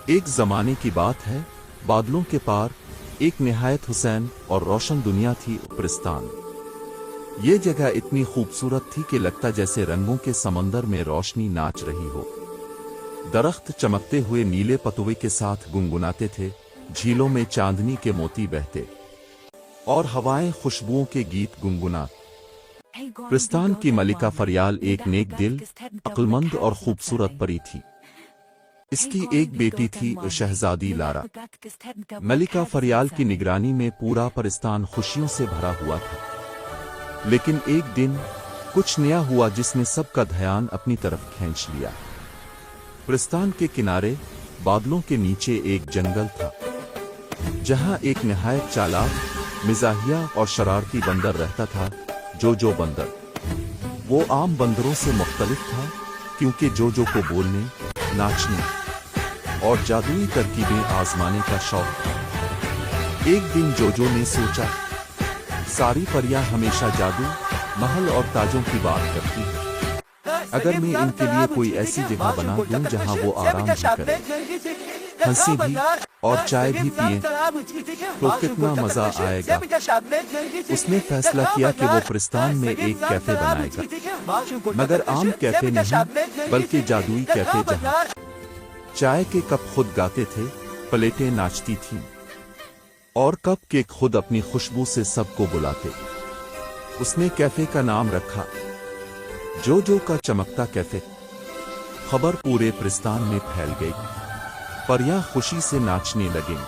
ایک زمانے کی بات ہے، بادلوں کے پار ایک نہایت حسین اور روشن دنیا تھی، پرستان۔ یہ جگہ اتنی خوبصورت تھی کہ لگتا جیسے رنگوں کے سمندر میں روشنی ناچ رہی ہو۔ درخت چمکتے ہوئے نیلے پتوے کے ساتھ گنگناتے تھے، جھیلوں میں چاندنی کے موتی بہتے اور ہوائیں خوشبوؤں کے گیت گنگنات۔ پرستان کی ملکہ فریال ایک نیک دل، عقل مند اور خوبصورت پری تھی۔ اس کی ایک بیٹی تھی شہزادی لارا۔ ملکہ فریال کی نگرانی میں پورا پرستان خوشیوں سے بھرا ہوا تھا، لیکن ایک دن کچھ نیا ہوا جس نے سب کا دھیان اپنی طرف کھینچ لیا۔ پرستان کے کنارے بادلوں کے نیچے ایک جنگل تھا، جہاں ایک نہایت چالاک، مزاحیہ اور شرارتی بندر رہتا تھا، جو بندر۔ وہ عام بندروں سے مختلف تھا کیونکہ جو کو بولنے، ناچنے اور جادوئی ترکیبیں آزمانے کا شوق تھا۔ ایک دن جو نے سوچا، ساری پریاں ہمیشہ جادو، محل اور تاجوں کی بات کرتی ہیں۔ اگر میں ان کے لیے کوئی ایسی جگہ بنا دوں جہاں وہ آرام بھی کریں، ہنسی بھی اور چائے بھی پئیں تو کتنا مزہ آئے گا۔ اس نے فیصلہ کیا کہ وہ پرستان میں ایک کیفے بنائے گا، مگر عام کیفے نہیں بلکہ جادوئی کیفے، جہاں چائے کے کپ خود گاتے تھے، پلیٹیں ناچتی تھیں اور کپ کیک خود اپنی خوشبو سے سب کو بلاتے۔ اس نے کیفے کا نام رکھا جو کا چمکتا کیفے۔ خبر پورے پرستان میں پھیل گئی، پریاں خوشی سے ناچنے لگیں۔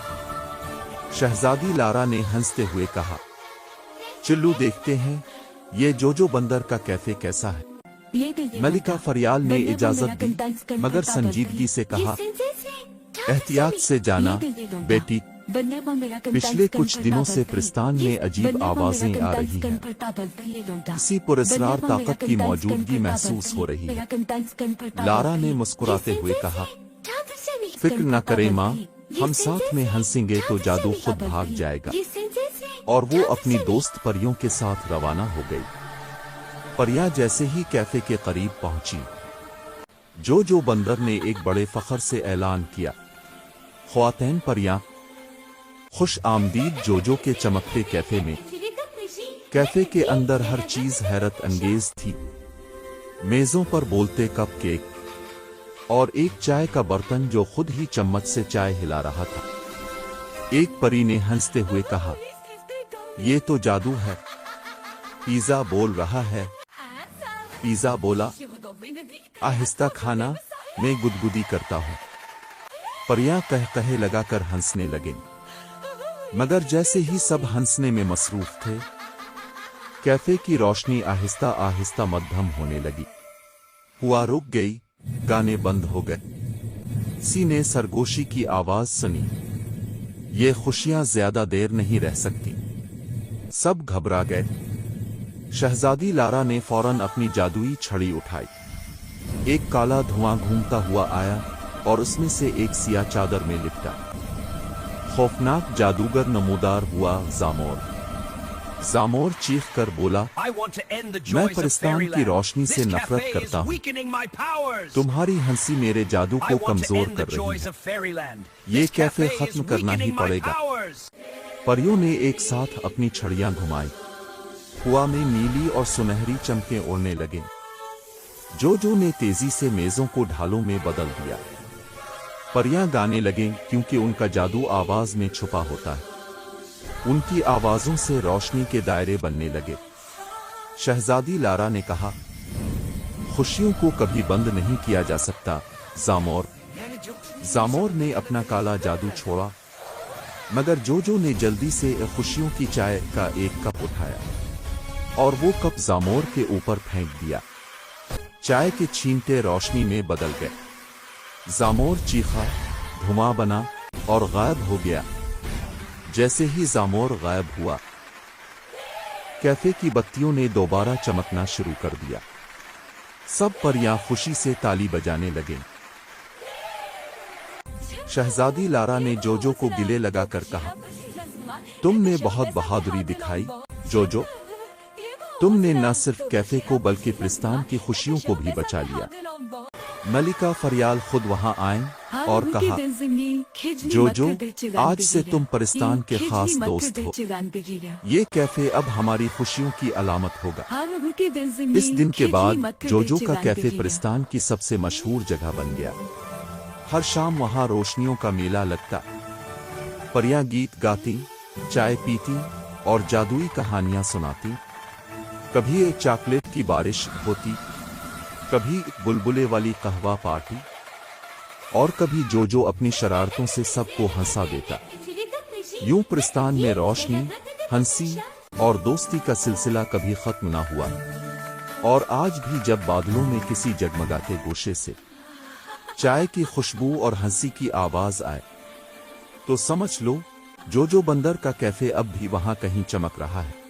شہزادی لارا نے ہنستے ہوئے کہا، چلو دیکھتے ہیں یہ جو بندر کا کیفے کیسا ہے۔ ملکہ فریال نے اجازت دی، مگر سنجیدگی سے کہا، احتیاط سے جانا بیٹی، پچھلے کچھ دنوں سے پرستان میں عجیب آوازیں آ رہی ہیں، کسی پراسرار طاقت کی موجودگی محسوس ہو رہی ہے۔ لارا نے مسکراتے ہوئے کہا، فکر نہ کریں ماں، ہم ساتھ میں ہنسیں گے تو جادو خود بھاگ جائے گا۔ اور وہ اپنی دوست پریوں کے ساتھ روانہ ہو گئی۔ پریاں جیسے ہی کیفے کے قریب پہنچی، جو بندر نے ایک بڑے فخر سے اعلان کیا، خواتین پریاں، خوش آمدید جو کے چمکتے کیفے میں۔ کیفے کے اندر ہر چیز حیرت انگیز تھی، میزوں پر بولتے کپ کیک اور ایک چائے کا برتن جو خود ہی چمچ سے چائے ہلا رہا تھا۔ ایک پری نے ہنستے ہوئے کہا، یہ تو جادو ہے، پیزا بول رہا ہے۔ پیزا بولا، آہستہ کھانا، میں گدگدی کرتا ہوں۔ پریاں کہے لگا کر ہنسنے لگیں، مگر جیسے ہی سب ہنسنے میں مصروف تھے، کیفے کی روشنی آہستہ آہستہ مدھم ہونے لگی۔ ہوا رک گئی، گانے بند ہو گئے، کسی نے سرگوشی کی آواز سنی، یہ خوشیاں زیادہ دیر نہیں رہ سکتی۔ سب گھبرا گئے۔ شہزادی لارا نے فوراً اپنی جادوئی چھڑی اٹھائی۔ ایک کالا دھواں گھومتا ہوا آیا اور اس میں سے ایک سیاہ چادر میں لپٹا۔ خوفناک جادوگر نمودار ہوا زامور۔ زامور چیخ کر بولا، میں پرستان کی روشنی سے نفرت کرتا ہوں، تمہاری ہنسی میرے جادو کو کمزور کر رہی ہے، یہ کیفے ختم کرنا ہی پڑے گا۔ پریوں نے ایک ساتھ اپنی چھڑیاں گھمائی، ہوا میں نیلی اور سنہری چمکیں اڑنے لگیں۔ جو نے تیزی سے میزوں کو ڈھالوں میں بدل دیا۔ پریاں گانے لگیں کیونکہ ان کا جادو آواز میں چھپا ہوتا ہے۔ ان کی آوازوں سے روشنی کے دائرے بننے لگے۔ شہزادی لارا نے کہا، خوشیوں کو کبھی بند نہیں کیا جا سکتا زامور۔ زامور نے اپنا کالا جادو چھوڑا، مگر جو نے جلدی سے خوشیوں کی چائے کا ایک کپ اٹھایا اور وہ کپ زامور کے اوپر پھینک دیا۔ چائے کے چھینٹے روشنی میں بدل گئے۔ زامور چیخا، دھواں بنا اور غائب ہو گیا۔ جیسے ہی زامور غائب ہوا، کیفے کی بتیوں نے دوبارہ چمکنا شروع کر دیا۔ سب پریاں خوشی سے تالی بجانے لگیں۔ شہزادی لارا نے جو کو گلے لگا کر کہا، تم نے بہت بہادری دکھائی جو تم نے نہ صرف کیفے کو بلکہ پرستان کی خوشیوں کو بھی بچا لیا۔ ملکہ فریال خود وہاں آئیں اور کہا جو آج سے تم پرستان کے خاص دوست ہو، یہ کیفے اب ہماری خوشیوں کی علامت ہوگا۔ اس دن کے بعد جو کا کیفے پرستان کی سب سے مشہور جگہ بن گیا۔ ہر شام وہاں روشنیوں کا میلہ لگتا، پریاں گیت گاتی، چائے پیتی اور جادوئی کہانیاں سناتی۔ کبھی ایک چاکلیٹ کی بارش ہوتی، کبھی بلبلے والی قہوہ پارٹی، اور کبھی جو اپنی شرارتوں سے سب کو ہنسا دیتا۔ یوں پرستان میں روشنی، ہنسی اور دوستی کا سلسلہ کبھی ختم نہ ہوا۔ اور آج بھی جب بادلوں میں کسی جگمگاتے گوشے سے چائے کی خوشبو اور ہنسی کی آواز آئے تو سمجھ لو جو بندر کا کیفے اب بھی وہاں کہیں چمک رہا ہے۔